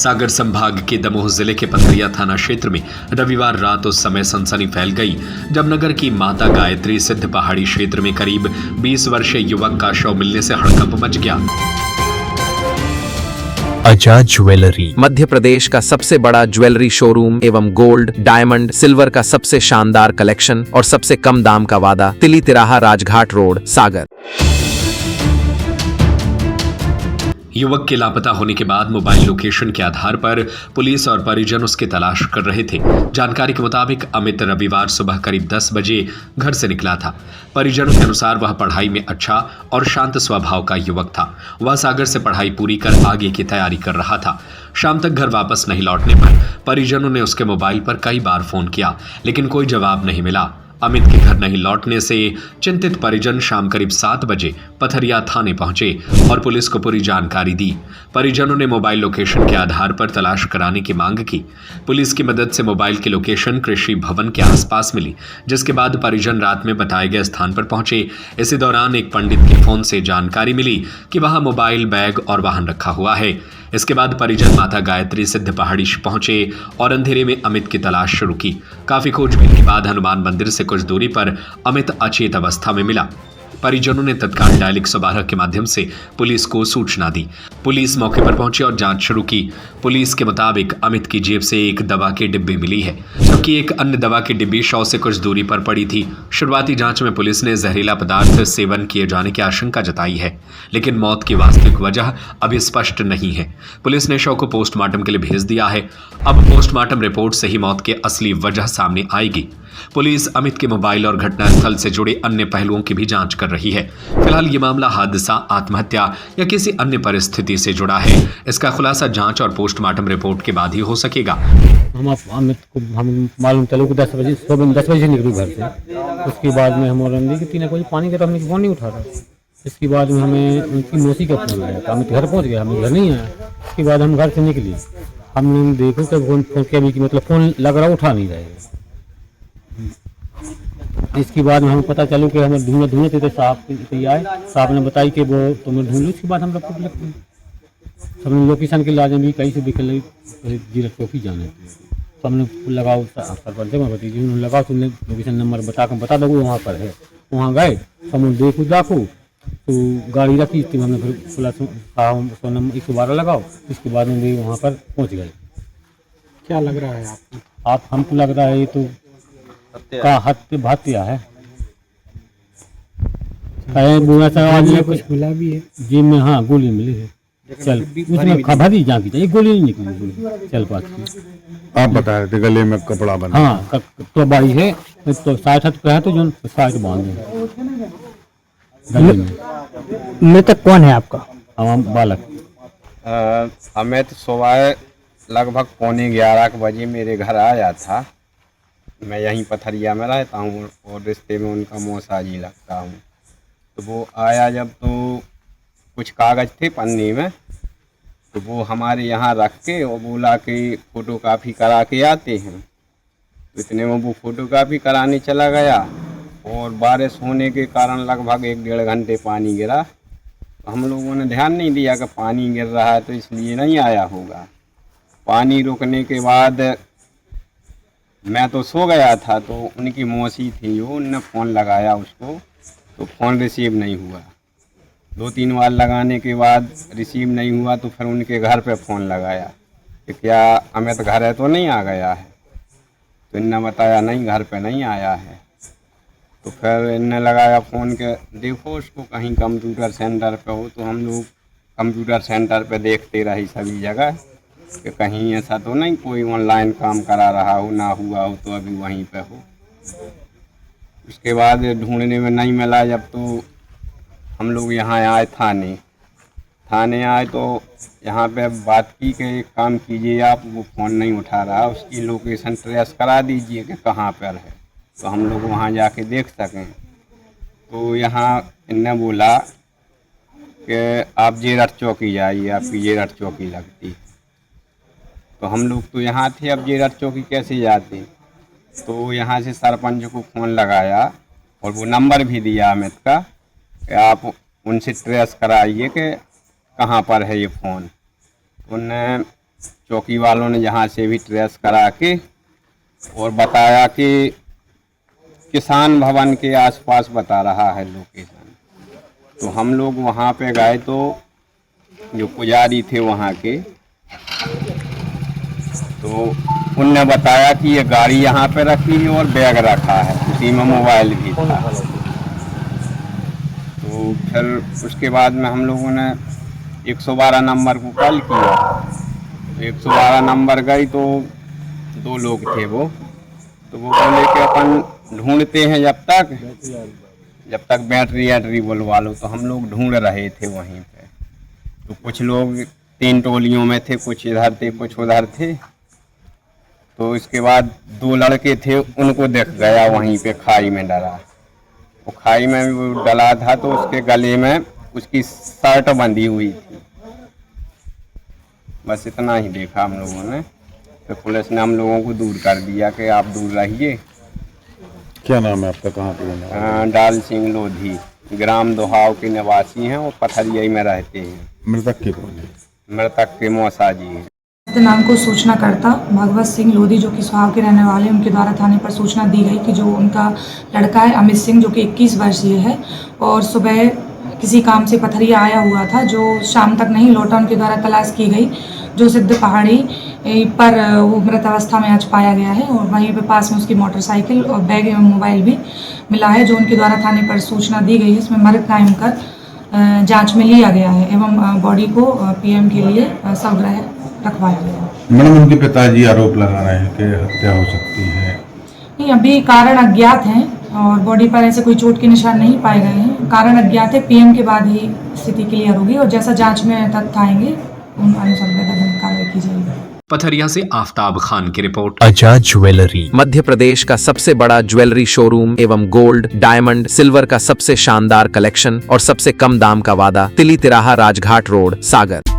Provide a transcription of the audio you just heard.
सागर संभाग के दमोह जिले के पथरिया थाना क्षेत्र में रविवार रात उस समय सनसनी फैल गई जब नगर की माता गायत्री सिद्ध पहाड़ी क्षेत्र में करीब 20 वर्षीय युवक का शव मिलने से हड़कंप मच गया। आजाद ज्वेलरी मध्य प्रदेश का सबसे बड़ा ज्वेलरी शोरूम एवं गोल्ड, डायमंड, सिल्वर का सबसे शानदार कलेक्शन और सबसे कम दाम का वादा। तिली तिराहा, राजघाट रोड, सागर। युवक के लापता होने के बाद मोबाइल लोकेशन के आधार पर पुलिस और परिजन उसकी तलाश कर रहे थे। जानकारी के मुताबिक अमित रविवार सुबह करीब 10 बजे घर से निकला था। परिजनों के अनुसार वह पढ़ाई में अच्छा और शांत स्वभाव का युवक था। वह सागर से पढ़ाई पूरी कर आगे की तैयारी कर रहा था। शाम तक घर वापस नहीं लौटने पर परिजनों ने उसके मोबाइल पर कई बार फोन किया, लेकिन कोई जवाब नहीं मिला। अमित के घर नहीं लौटने से चिंतित परिजन शाम करीब 7 बजे पथरिया थाने पहुंचे और पुलिस को पूरी जानकारी दी। परिजनों ने मोबाइल लोकेशन के आधार पर तलाश कराने की मांग की। पुलिस की मदद से मोबाइल की लोकेशन कृषि भवन के आसपास मिली, जिसके बाद परिजन रात में बताए गए स्थान पर पहुंचे। इसी दौरान एक पंडित के फोन से जानकारी मिली कि वहां मोबाइल, बैग और वाहन रखा हुआ है। इसके बाद परिजन माता गायत्री सिद्ध पहाड़ी पहुंचे और अंधेरे में अमित की तलाश शुरू की। काफी खोजबीन के बाद हनुमान मंदिर से कुछ दूरी पर अमित अचेत अवस्था में मिला। परिजनों ने तत्काल डायल 112 के माध्यम से पुलिस को सूचना दी। पुलिस मौके पर पहुंची और जांच शुरू की। पुलिस के मुताबिक अमित की जेब से एक दवा की डिब्बी मिली है, जबकि एक अन्य दवा की डिब्बी शव से कुछ दूरी पर पड़ी थी। शुरुआती जांच में पुलिस ने जहरीला पदार्थ सेवन किए जाने की आशंका जताई है, लेकिन मौत की वास्तविक वजह अभी स्पष्ट नहीं है। पुलिस ने शव को पोस्टमार्टम के लिए भेज दिया है। अब पोस्टमार्टम रिपोर्ट से ही मौत की असली वजह सामने आएगी। पुलिस अमित के मोबाइल और घटनास्थल से जुड़े अन्य पहलुओं की भी जांच कर रही है। फिलहाल ये मामला हादसा, आत्महत्या या किसी अन्य परिस्थिति से जुड़ा है। इसका खुलासा जांच और पोस्टमार्टम रिपोर्ट के बाद ही हो सकेगा। अमित को हम मालूम चलो कि 10 बजे सुबह 10 बजे निकलूँ घर से। उसके बाद में हम और कि 3 बजे पानी का तो हमने फोन नहीं उठा रहा। इसके बाद में हमें उनकी मौसी का फोन आया, अमित घर पहुँच गया, हमें घर नहीं आया। उसके बाद हम घर से निकली, हमने देखो कि फोन किया भी कि मतलब फ़ोन लग रहा, उठा नहीं रहे। इसके बाद में हमें पता चलो कि हमें ढूंढते थे, साहब आए, साहब ने बताई कि वो तुम्हें ढूंढ लो। उसके बाद हम लोग हमने लोकेशन के लाज भी कहीं से दिख लगी जीरत चौकी जाने, तो हमने लगाओ सरपंच लगाओ, तुमने लोकेशन नंबर बता दो वहाँ पर है। वहाँ गए, हमने देखो तो गाड़ी रखी थी, हमने फिर 112 लगाओ। इसके बाद में भी वहाँ पर पहुँच गए। क्या लग रहा है आपको? आप हमको लग रहा है ये तो हत्या है। कुछ मिला भी है जी में, हाँ गोली मिली है। चल उसमें भरी जान की गोली नहीं निकली, गोली चल पाती। आप बता रहे थे गले में कपड़ा बंधा। हाँ तो बाई है तो 60 पे है, तो जो 60 बांधे गले में। मृतक कौन है आपका? हम बालक अमित सुबह लगभग 11:15 बजे मेरे घर आया था। मैं यहीं पथरिया में रहता हूँ और रिश्ते में उनका मौसाजी लगता हूँ। तो वो आया जब, तो कुछ कागज़ थे पन्नी में, तो वो हमारे यहाँ रख के और बोला कि फ़ोटोकॉपी करा के आते हैं। तो इतने में वो फ़ोटोकॉपी कराने चला गया और बारिश होने के कारण लगभग 1-1.5 घंटे पानी गिरा। तो हम लोगों ने ध्यान नहीं दिया कि पानी गिर रहा है, तो इसलिए नहीं आया होगा। पानी रुकने के बाद मैं तो सो गया था, तो उनकी मौसी थी जो, उनने फ़ोन लगाया उसको, तो फ़ोन रिसीव नहीं हुआ। 2-3 बार लगाने के बाद रिसीव नहीं हुआ, तो फिर उनके घर पे फ़ोन लगाया कि क्या अमित घर है तो नहीं आ गया है। तो इनने बताया नहीं, घर पे नहीं आया है। तो फिर इनने लगाया फ़ोन के, देखो उसको कहीं कंप्यूटर सेंटर पे हो। तो हम लोग कंप्यूटर सेंटर पे देखते रही सभी जगह कि कहीं ऐसा तो नहीं कोई ऑनलाइन काम करा रहा हो, ना हुआ हो तो अभी वहीं पे हो। उसके बाद ढूंढने में नहीं मिला जब, तो हम लोग यहाँ आए थाने आए, तो यहाँ पे बात की कि एक काम कीजिए आप, वो फ़ोन नहीं उठा रहा, उसकी लोकेशन ट्रेस करा दीजिए कि कहाँ पर है, तो हम लोग वहाँ जाके देख सकें। तो यहाँ इनने बोला कि आप जेरठ चौकी जाइए, आपकी जेरठ चौकी लगती। तो हम लोग तो यहाँ थे, अब जेरठ चौकी कैसे जाते। तो यहाँ से सरपंच को फ़ोन लगाया और वो नंबर भी दिया अमित का कि आप उनसे ट्रेस कराइए कि कहाँ पर है ये फ़ोन। उनने चौकी वालों ने जहाँ से भी ट्रेस करा के और बताया कि किसान भवन के आसपास बता रहा है लोकेशन। तो हम लोग वहाँ पे गए तो जो पुजारी थे वहाँ के, तो उनने बताया कि ये गाड़ी यहाँ पे रखी है और बैग रखा है, उसी में मोबाइल भी था। तो फिर उसके बाद में हम लोगों ने 112 नंबर को कॉल किया। 112 नंबर गई तो 2 लोग थे वो, तो वो बोले कि अपन ढूंढते हैं जब तक बैटरी बुलवा लो। तो हम लोग ढूंढ रहे थे वहीं पे। तो कुछ लोग 3 टोलियों में थे, कुछ इधर थे कुछ उधर थे। तो इसके बाद 2 लड़के थे, उनको देख गया वहीं पे खाई में डला। वो खाई में वो डला था तो उसके गले में उसकी शर्ट बंधी हुई थी। बस इतना ही देखा हम लोगों ने। तो पुलिस ने हम लोगों को दूर कर दिया कि आप दूर रहिए। क्या नाम है आपका, कहाँ पे रहने वाले? डाल सिंह लोधी, ग्राम दोहाव के निवासी हैं और पथरिया में रहते हैं। मृतक के कौन है? मृतक के मौसा जी हैं। नाम को सूचनाकर्ता भगवत सिंह लोधी जो कि सुहाव के रहने वाले, उनके द्वारा थाने पर सूचना दी गई कि जो उनका लड़का है अमित सिंह जो कि 21 वर्षीय है और सुबह किसी काम से पथरिया आया हुआ था, जो शाम तक नहीं लौटा। उनके द्वारा तलाश की गई, जो सिद्ध पहाड़ी पर वो मृत अवस्था में आज पाया गया है और वहीं पे पास में उसकी मोटरसाइकिल और बैग एवं मोबाइल भी मिला है, जो उनके द्वारा थाने पर सूचना दी गई है। इसमें मृत कायम कर जाँच में लिया गया है एवं बॉडी को PM के लिए शवगृह रखवाया गया है। मैडम, उनके पिताजी आरोप लगा रहे हैं कि हत्या हो सकती है। नहीं, अभी कारण अज्ञात हैं और बॉडी पर ऐसे कोई चोट के निशान नहीं पाए गए हैं। कारण अज्ञात है, PM के बाद ही स्थिति क्लियर होगी और जैसा जांच में तथ्य आएंगे उन अनुसार कार्रवाई की जाएगी। पथरिया से आफ्ताब खान की रिपोर्ट। आजाद ज्वेलरी, मध्य प्रदेश का सबसे बड़ा ज्वेलरी शोरूम एवं गोल्ड, डायमंड, सिल्वर का सबसे शानदार कलेक्शन और सबसे कम दाम का वादा, तिली तिराहा राजघाट रोड, सागर।